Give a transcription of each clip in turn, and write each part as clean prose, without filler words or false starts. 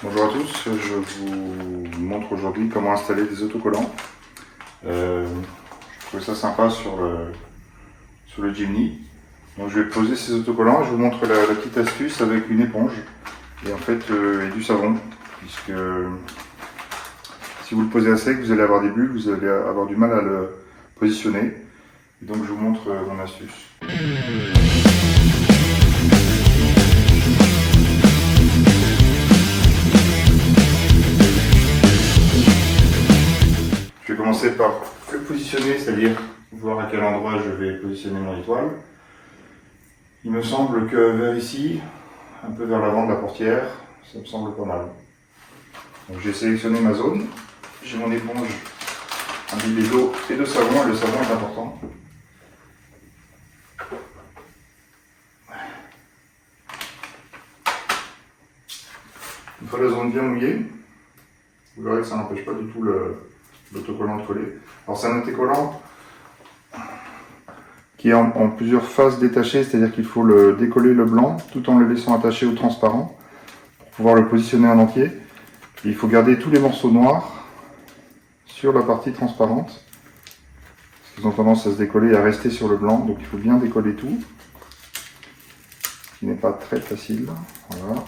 Bonjour à tous, je vous montre aujourd'hui comment installer des autocollants. Je trouvais ça sympa sur le Jimny. Donc je vais poser ces autocollants et je vous montre la petite astuce avec une éponge et en fait et du savon, puisque si vous le posez à sec vous allez avoir des bulles, vous allez avoir du mal à le positionner. Et donc je vous montre mon astuce. Je vais commencer par le positionner, c'est-à-dire voir à quel endroit je vais positionner mon étoile. Il me semble que vers ici, un peu vers l'avant de la portière, ça me semble pas mal. Donc j'ai sélectionné ma zone, j'ai mon éponge imbibée d'eau et de savon, et le savon est important. Une fois la zone bien mouillée, vous verrez que ça n'empêche pas du tout l'autocollant de coller. Alors c'est un autocollant qui est en plusieurs phases détachées, c'est-à-dire qu'il faut le décoller le blanc tout en le laissant attaché au transparent pour pouvoir le positionner en entier. Et il faut garder tous les morceaux noirs sur la partie transparente, parce qu'ils ont tendance à se décoller et à rester sur le blanc, donc il faut bien décoller tout, ce qui n'est pas très facile. Voilà.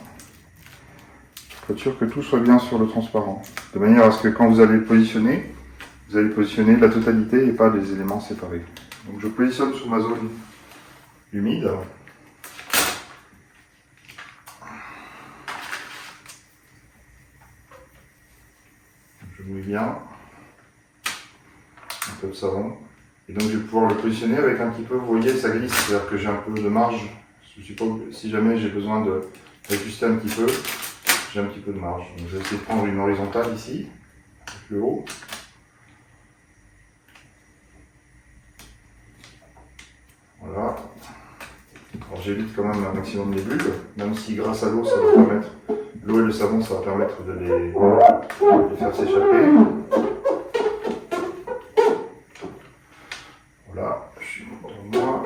Il faut être sûr que tout soit bien sur le transparent, de manière à ce que quand vous allez le positionner, vous allez positionner la totalité et pas les éléments séparés. Donc je positionne sur ma zone humide. Je mouille bien, un peu de savon. Et donc je vais pouvoir le positionner avec un petit peu, vous voyez, ça glisse, c'est-à-dire que j'ai un peu de marge. Si jamais j'ai besoin d'ajuster un petit peu, j'ai un petit peu de marge. Donc je vais essayer de prendre une horizontale ici, avec le haut. Voilà. Alors j'évite quand même un maximum les bulles, même si grâce à l'eau, ça va permettre, l'eau et le savon, ça va permettre de les faire s'échapper. Voilà, je suis content de moi.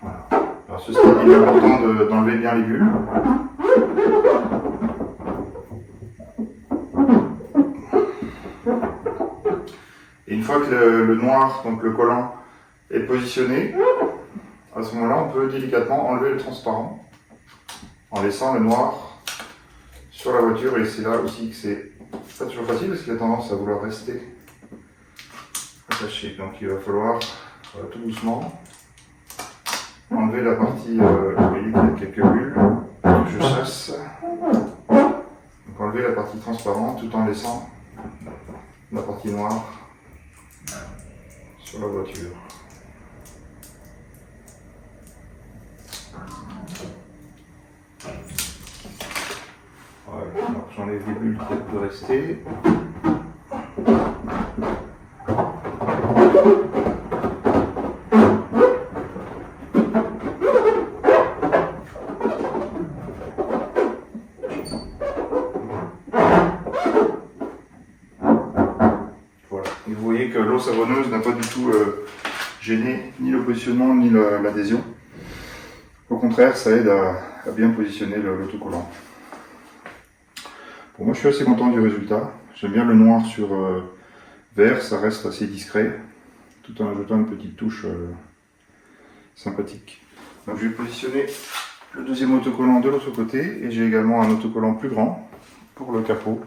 Voilà. Alors ceci, il est important d'enlever bien les bulles. Et une fois que le noir, donc le collant, est positionné, à ce moment-là, on peut délicatement enlever le transparent en laissant le noir sur la voiture. Et c'est là aussi que c'est pas toujours facile parce qu'il a tendance à vouloir rester attaché. Donc il va falloir tout doucement enlever la partie, vous voyez qu'il y a quelques bulles que je chasse. Donc enlever la partie transparente tout en laissant la partie noire sur la voiture. Voilà, j'enlève les bulles qui peuvent rester. Voilà, et vous voyez que l'eau savonneuse n'a pas du tout gêné ni le positionnement ni l'adhésion. Au contraire, ça aide à bien positionner l'autocollant. Bon, moi je suis assez content du résultat. J'aime bien le noir sur vert, ça reste assez discret, tout en ajoutant une petite touche sympathique. Donc je vais positionner le deuxième autocollant de l'autre côté, et j'ai également un autocollant plus grand pour le capot.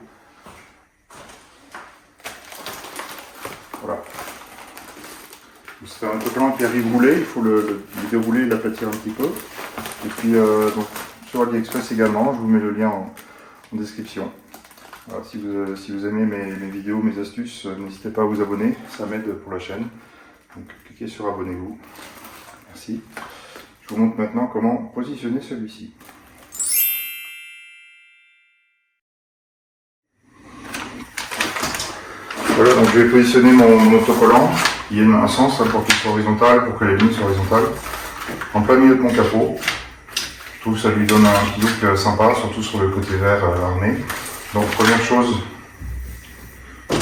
Voilà. C'est un autocollant qui arrive roulé, il faut le dérouler et l'aplatir un petit peu. Et puis donc, sur AliExpress également, je vous mets le lien en description. Alors, si vous aimez mes vidéos, mes astuces, n'hésitez pas à vous abonner, ça m'aide pour la chaîne. Donc cliquez sur abonnez-vous. Merci. Je vous montre maintenant comment positionner celui-ci. Voilà, donc je vais positionner mon autocollant. Il y a un sens pour qu'il soit horizontal, pour que les lignes soient horizontales, en plein milieu de mon capot. Je trouve que ça lui donne un petit look sympa, surtout sur le côté vert armé. Donc première chose,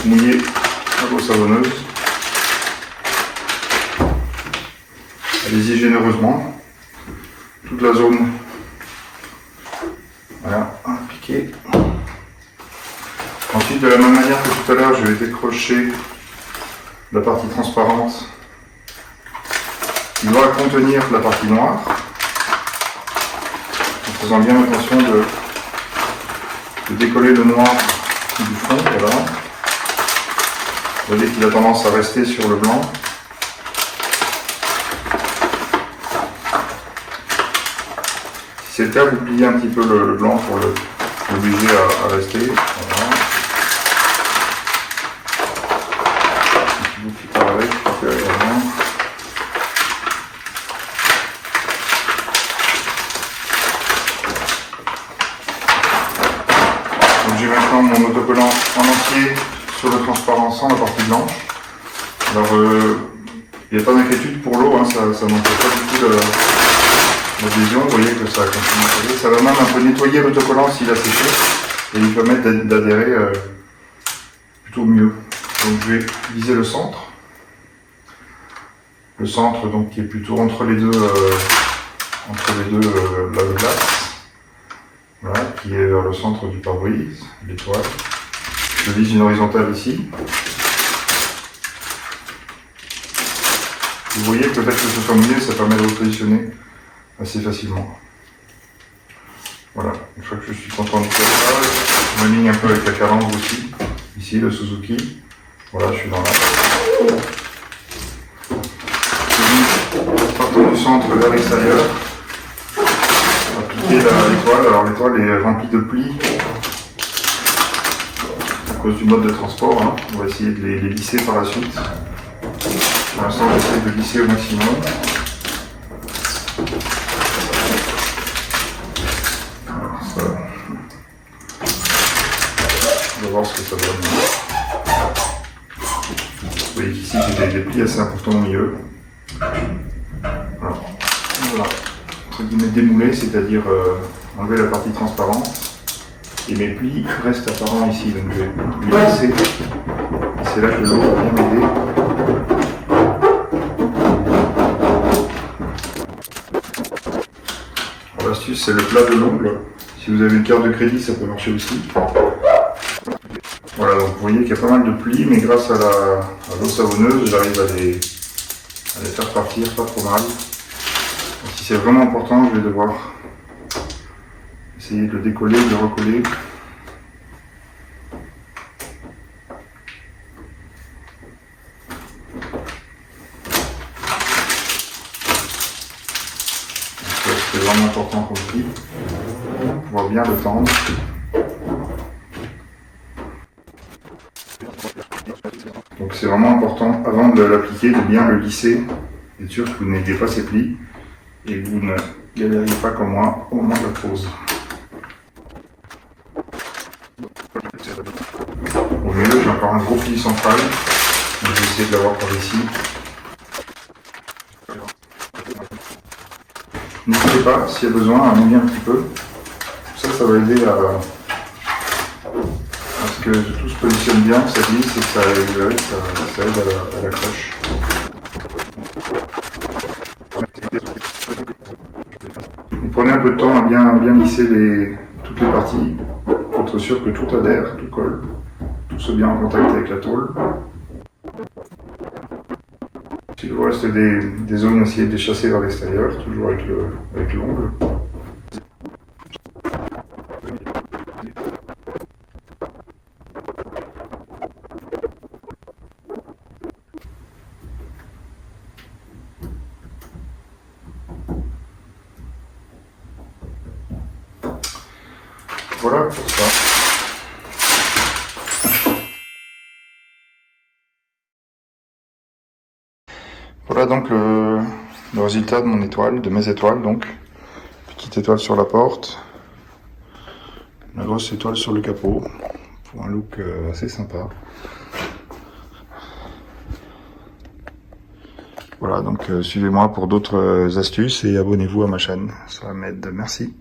mouiller à l'eau savonneuse. Allez-y généreusement. toute la zone. Voilà, appliqué. Ensuite, de la même manière que tout à l'heure, je vais décrocher la partie transparente qui doit contenir la partie noire, en faisant bien attention de décoller le noir du fond. Voilà. Vous voyez qu'il a tendance à rester sur le blanc. Si c'est le cas, vous pliez un petit peu le blanc pour l'obliger à rester. Voilà. Vous pliez par avec, également. Donc j'ai maintenant mon autocollant en entier sur le transparent sans la partie blanche. Alors il n'y a pas d'inquiétude pour l'eau, hein, ça n'empêche pas du tout l'adhésion. Vous voyez que ça continue à coller. Ça va même un peu nettoyer l'autocollant s'il a séché et lui permettre d'adhérer plutôt mieux. Donc je vais viser le centre. Le centre donc qui est plutôt entre les deux lave-glace. Voilà, qui est vers le centre du pare-brise, l'étoile. Je vise une horizontale ici. Vous voyez que le fait que ce soit mouillé, ça permet de repositionner assez facilement. Voilà, une fois que je suis content de faire ça, je m'aligne un peu avec la calandre aussi. Ici, le Suzuki. Voilà, je suis dans la... Partant du centre vers l'extérieur. Appliquer l'étoile. Alors l'étoile est remplie de plis à cause du mode de transport. Hein. On va essayer de les lisser par la suite. Pour l'instant, j'essaie de lisser au maximum. Ça. On va voir ce que ça donne. Vous voyez qu'ici, j'ai des plis assez importants au milieu. Voilà. Entre guillemets démouler, c'est-à-dire enlever la partie transparente. Et mes plis restent apparents ici, donc je vais les lisser. C'est là que l'eau va bien m'aider. L'astuce, c'est le plat de l'ongle. Si vous avez une carte de crédit, ça peut marcher aussi. Voilà, donc vous voyez qu'il y a pas mal de plis, mais grâce à l'eau savonneuse, j'arrive à les faire partir, pas trop mal. Donc, si c'est vraiment important, je vais devoir essayer de le décoller, de le recoller. C'est vraiment important comme pli, pour pouvoir bien le tendre. Donc c'est vraiment important, avant de l'appliquer, de bien le lisser, être sûr que vous n'ayez pas ces plis et que vous ne galériez pas comme moi au moment de la pose. Au milieu, j'ai encore un gros pli central, donc je vais essayer de l'avoir par ici. N'hésitez pas, s'il y a besoin, à mouiller un petit peu. Ça va aider à ce que tout se positionne bien, ça glisse et que ça aide à l'accroche. Vous prenez un peu de temps à bien lisser toutes les parties pour être sûr que tout adhère, tout colle, tout soit bien en contact avec la tôle. S'il vous reste des zones, essayez de les chasser vers l'extérieur, toujours avec l'ongle. Voilà pour ça. Voilà donc le résultat de mon étoile, de mes étoiles donc. Petite étoile sur la porte, la grosse étoile sur le capot, pour un look assez sympa. Voilà, donc suivez-moi pour d'autres astuces et abonnez-vous à ma chaîne, ça m'aide, merci.